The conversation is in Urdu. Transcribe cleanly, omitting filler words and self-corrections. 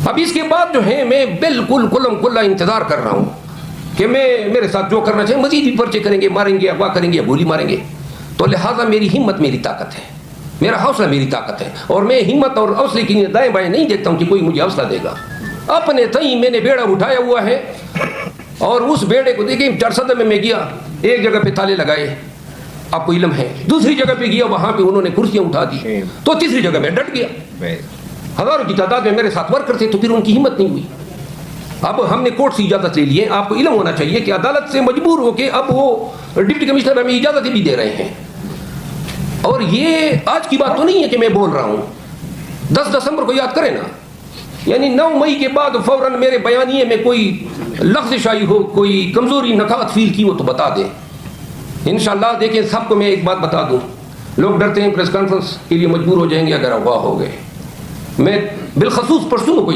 اب اس کے بعد جو ہے میں بالکل کلم کلا انتظار کر رہا ہوں کہ میرے ساتھ جو کرنا چاہیے مزید بھی پرچے کریں گے، ماریں گے، اغوا کریں گے، گولی ماریں گے. تو لہٰذا میری ہمت میری طاقت ہے، میرا حوصلہ میری طاقت ہے، اور میں ہمت اور حوصلے کی دائیں بائیں نہیں دیکھتا ہوں کہ کوئی مجھے حوصلہ دے گا. اپنے تئیں میں نے بیڑا اٹھایا ہوا ہے، اور اس بیڑے کو دیکھیں 400 میں گیا، ایک جگہ پہ تالے لگائے، آپ کو علم ہے، دوسری جگہ پہ گیا وہاں پہ انہوں نے کرسیاں اٹھا دی، تو تیسری جگہ میں ڈٹ گیا. ہزاروں کی تعداد میں میرے ساتھ ورکر تھے، تو پھر ان کی ہمت نہیں ہوئی. اب ہم نے کورٹ سے اجازت لے لی ہے. آپ کو علم ہونا چاہیے کہ عدالت سے مجبور ہو کے اب وہ ڈپٹی کمشنر ہمیں اجازتیں بھی دے رہے ہیں. اور یہ آج کی بات تو نہیں ہے کہ میں بول رہا ہوں، 10 دسمبر کو یاد کریں نا، یعنی 9 مئی کے بعد فوراً میرے بیانیے میں کوئی لغزش آئی ہو، کوئی کمزوری نکات فیل کی ہو تو بتا دیں انشاءاللہ. دیکھیں سب کو میں ایک بات بتا دوں، لوگ ڈرتے ہیں پریس کانفرنس کے لیے مجبور ہو جائیں گے اگر اغوا ہو گئے. میں بالخصوص پشتون کو